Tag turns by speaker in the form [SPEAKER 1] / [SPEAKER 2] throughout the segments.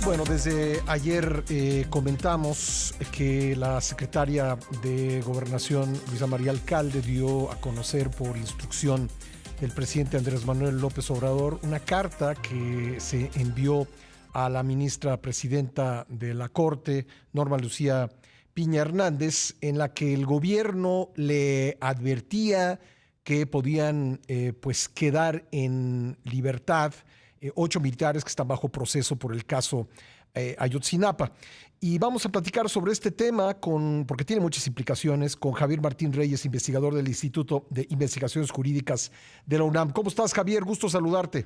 [SPEAKER 1] Bueno, desde ayer comentamos que la secretaria de Gobernación, Luisa María Alcalde, dio a conocer por instrucción del presidente Andrés Manuel López Obrador una carta que se envió a la ministra presidenta de la Corte, Norma Lucía Piña Hernández, en la que el gobierno le advertía que podían pues quedar en libertad 8 militares que están bajo proceso por el caso Ayotzinapa. Y vamos a platicar sobre este tema, porque tiene muchas implicaciones, con Javier Martín Reyes, investigador del Instituto de Investigaciones Jurídicas de la UNAM. ¿Cómo estás, Javier? Gusto saludarte.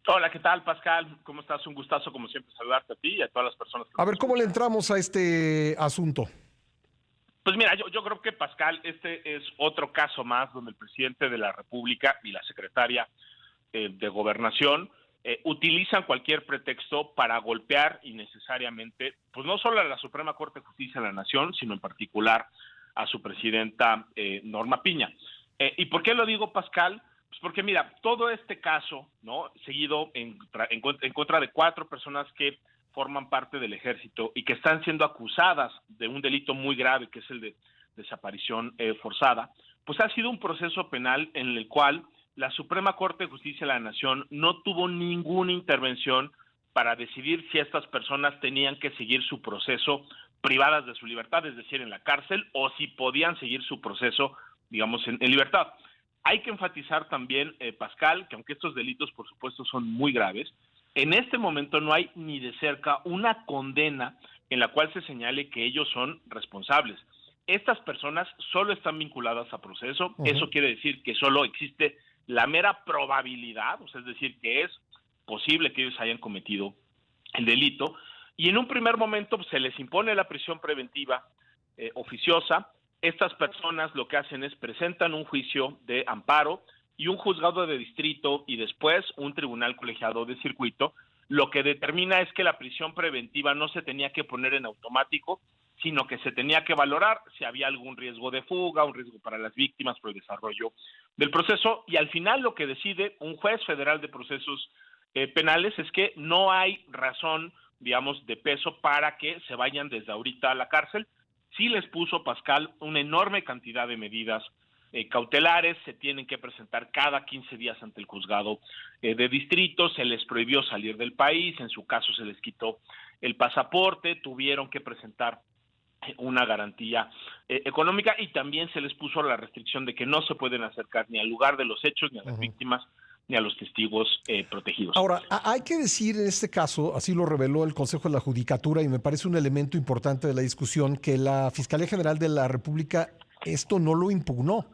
[SPEAKER 2] Hola, ¿qué tal, Pascal? ¿Cómo estás? Un gustazo, como siempre, saludarte a ti y a todas las personas que
[SPEAKER 1] A
[SPEAKER 2] nos
[SPEAKER 1] ver, ¿cómo le
[SPEAKER 2] escuchan.
[SPEAKER 1] entramos a este asunto?
[SPEAKER 2] Pues mira, yo creo que, Pascal, este es otro caso más donde el presidente de la República y la secretaria de Gobernación utilizan cualquier pretexto para golpear innecesariamente, pues no solo a la Suprema Corte de Justicia de la Nación, sino en particular a su presidenta Norma Piña. ¿Y por qué lo digo, Pascal? Pues porque mira, todo este caso, ¿no?, seguido en contra de 4 personas que forman parte del ejército y que están siendo acusadas de un delito muy grave, que es el de desaparición forzada, pues ha sido un proceso penal en el cual la Suprema Corte de Justicia de la Nación no tuvo ninguna intervención para decidir si estas personas tenían que seguir su proceso privadas de su libertad, es decir, en la cárcel, o si podían seguir su proceso, digamos, en libertad. Hay que enfatizar también, Pascal, que aunque estos delitos, por supuesto, son muy graves, en este momento no hay ni de cerca una condena en la cual se señale que ellos son responsables. Estas personas solo están vinculadas a proceso. Eso quiere decir que solo existe la mera probabilidad, o sea, es decir, que es posible que ellos hayan cometido el delito, y en un primer momento pues, se les impone la prisión preventiva oficiosa. Estas personas lo que hacen es presentan un juicio de amparo y un juzgado de distrito y después un tribunal colegiado de circuito, lo que determina es que la prisión preventiva no se tenía que poner en automático, sino que se tenía que valorar si había algún riesgo de fuga, un riesgo para las víctimas por el desarrollo del proceso, y al final lo que decide un juez federal de procesos penales es que no hay razón, digamos, de peso para que se vayan desde ahorita a la cárcel. Sí les puso, Pascal, una enorme cantidad de medidas cautelares, se tienen que presentar cada 15 días ante el juzgado de distrito, se les prohibió salir del país, en su caso se les quitó el pasaporte, tuvieron que presentar una garantía económica y también se les puso la restricción de que no se pueden acercar ni al lugar de los hechos, ni a las víctimas, ni a los testigos protegidos.
[SPEAKER 1] Ahora, hay que decir en este caso, así lo reveló el Consejo de la Judicatura y me parece un elemento importante de la discusión, que la Fiscalía General de la República esto no lo impugnó.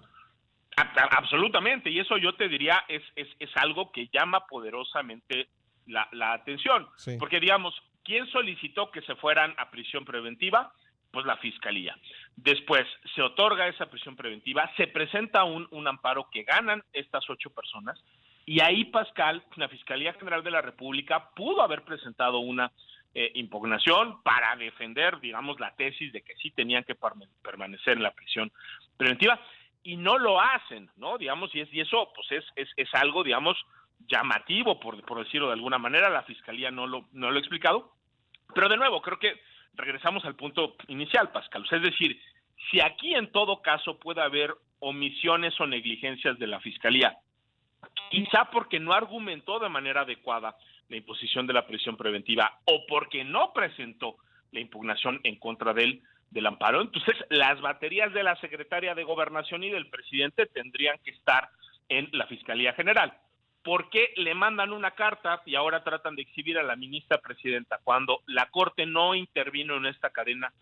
[SPEAKER 2] Absolutamente, y eso yo te diría es algo que llama poderosamente la atención, sí. Porque digamos, ¿quién solicitó que se fueran a prisión preventiva? Pues la Fiscalía. Después se otorga esa prisión preventiva, se presenta un amparo que ganan estas 8 personas, y ahí, Pascal, la Fiscalía General de la República pudo haber presentado una impugnación para defender, digamos, la tesis de que sí tenían que permanecer en la prisión preventiva, y no lo hacen, ¿no? Digamos, y eso pues es algo, digamos, llamativo, por decirlo de alguna manera. La Fiscalía no lo ha explicado, pero de nuevo, creo que regresamos al punto inicial, Pascal. O sea, es decir, si aquí en todo caso puede haber omisiones o negligencias de la Fiscalía, quizá porque no argumentó de manera adecuada la imposición de la prisión preventiva o porque no presentó la impugnación en contra del amparo, entonces las baterías de la secretaria de Gobernación y del presidente tendrían que estar en la Fiscalía General. ¿Por qué le mandan una carta y ahora tratan de exhibir a la ministra presidenta cuando la Corte no intervino en esta cadena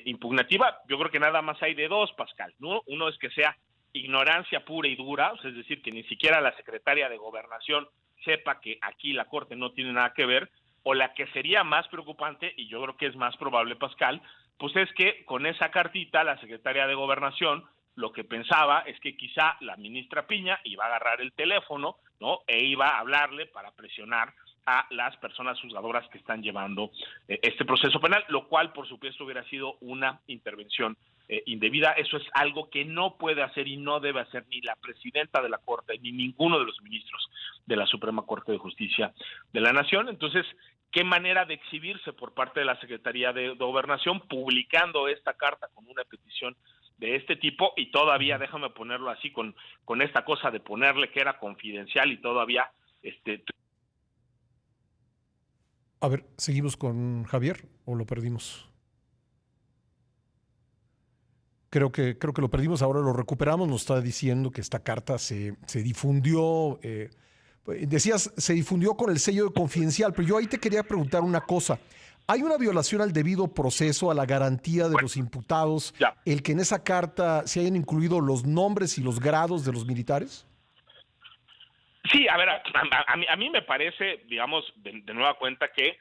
[SPEAKER 2] impugnativa? Yo creo que nada más hay de dos, Pascal, ¿no? Uno es que sea ignorancia pura y dura, o sea, es decir, que ni siquiera la secretaria de Gobernación sepa que aquí la Corte no tiene nada que ver, o la que sería más preocupante, y yo creo que es más probable, Pascal, pues es que con esa cartita la secretaria de Gobernación lo que pensaba es que quizá la ministra Piña iba a agarrar el teléfono, ¿no?, e iba a hablarle para presionar a las personas juzgadoras que están llevando este proceso penal, lo cual por supuesto hubiera sido una intervención indebida. Eso es algo que no puede hacer y no debe hacer ni la presidenta de la Corte ni ninguno de los ministros de la Suprema Corte de Justicia de la Nación. Entonces, qué manera de exhibirse por parte de la Secretaría de Gobernación publicando esta carta con una petición de este tipo, y todavía, déjame ponerlo así, con esta cosa de ponerle que era confidencial y todavía
[SPEAKER 1] A ver, ¿seguimos con Javier o lo perdimos? Creo que lo perdimos, ahora lo recuperamos. Nos está diciendo que esta carta se difundió, decías, se difundió con el sello de confidencial, pero yo ahí te quería preguntar una cosa. ¿Hay una violación al debido proceso, a la garantía de los imputados,
[SPEAKER 2] ya.
[SPEAKER 1] el que en esa carta se hayan incluido los nombres y los grados de los militares?
[SPEAKER 2] Sí, a ver, a mí me parece, digamos, de nueva cuenta que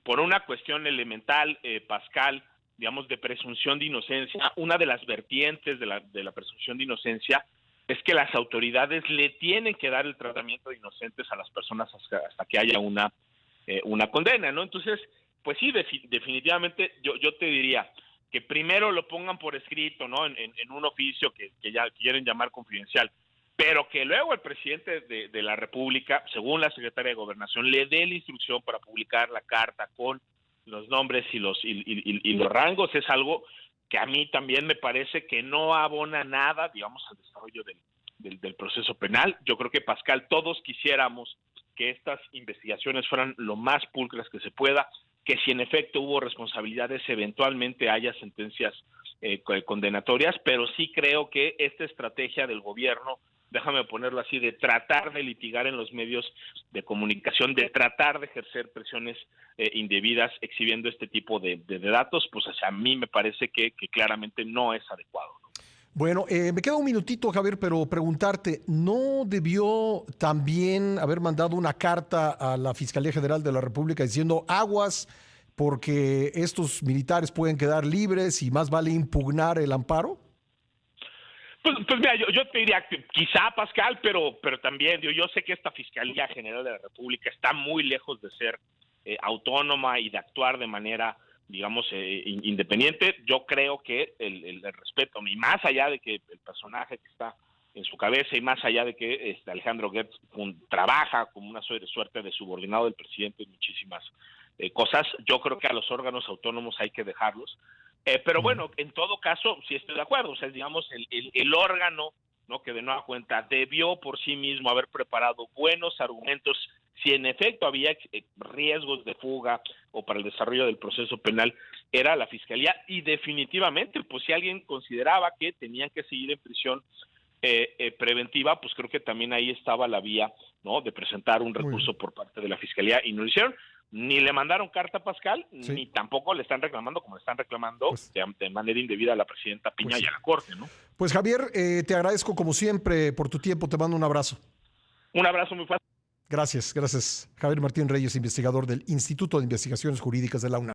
[SPEAKER 2] por una cuestión elemental, Pascal, digamos, de presunción de inocencia, una de las vertientes de la presunción de inocencia es que las autoridades le tienen que dar el tratamiento de inocentes a las personas hasta que haya una condena, ¿no? Entonces, pues sí, definitivamente yo te diría que primero lo pongan por escrito, ¿no? En un oficio que ya quieren llamar confidencial, pero que luego el presidente de la República, según la secretaria de Gobernación, le dé la instrucción para publicar la carta con los nombres y los rangos, es algo que a mí también me parece que no abona nada, digamos, al desarrollo del proceso penal. Yo creo que, Pascal, todos quisiéramos que estas investigaciones fueran lo más pulcras que se pueda, que si en efecto hubo responsabilidades, eventualmente haya sentencias condenatorias, pero sí creo que esta estrategia del gobierno, déjame ponerlo así, de tratar de litigar en los medios de comunicación, de tratar de ejercer presiones indebidas exhibiendo este tipo de datos, pues a mí me parece que claramente no es adecuado, ¿no?
[SPEAKER 1] Bueno, me queda un minutito, Javier, pero preguntarte, ¿no debió también haber mandado una carta a la Fiscalía General de la República diciendo aguas porque estos militares pueden quedar libres y más vale impugnar el amparo?
[SPEAKER 2] Pues mira, yo te diría que quizá, Pascal, pero también yo sé que esta Fiscalía General de la República está muy lejos de ser autónoma y de actuar de manera, digamos, independiente. Yo creo que el respeto, y más allá de que el personaje que está en su cabeza y más allá de que Alejandro Gertz trabaja como una suerte de subordinado del presidente en muchísimas cosas, yo creo que a los órganos autónomos hay que dejarlos. Pero bueno, en todo caso, sí estoy de acuerdo, o sea, digamos, el órgano, ¿no?, que de nueva cuenta debió por sí mismo haber preparado buenos argumentos si en efecto había riesgos de fuga o para el desarrollo del proceso penal, era la Fiscalía, y definitivamente, pues si alguien consideraba que tenían que seguir en prisión preventiva, pues creo que también ahí estaba la vía, ¿no?, de presentar un recurso por parte de la Fiscalía, y no lo hicieron. Ni le mandaron carta a Pascal, sí, ni tampoco le están reclamando como le están reclamando pues, de manera indebida a la presidenta Piña y a la Corte, ¿no?
[SPEAKER 1] Pues Javier, te agradezco como siempre por tu tiempo, te mando un abrazo.
[SPEAKER 2] Un abrazo muy fuerte.
[SPEAKER 1] Gracias. Javier Martín Reyes, investigador del Instituto de Investigaciones Jurídicas de la UNAM.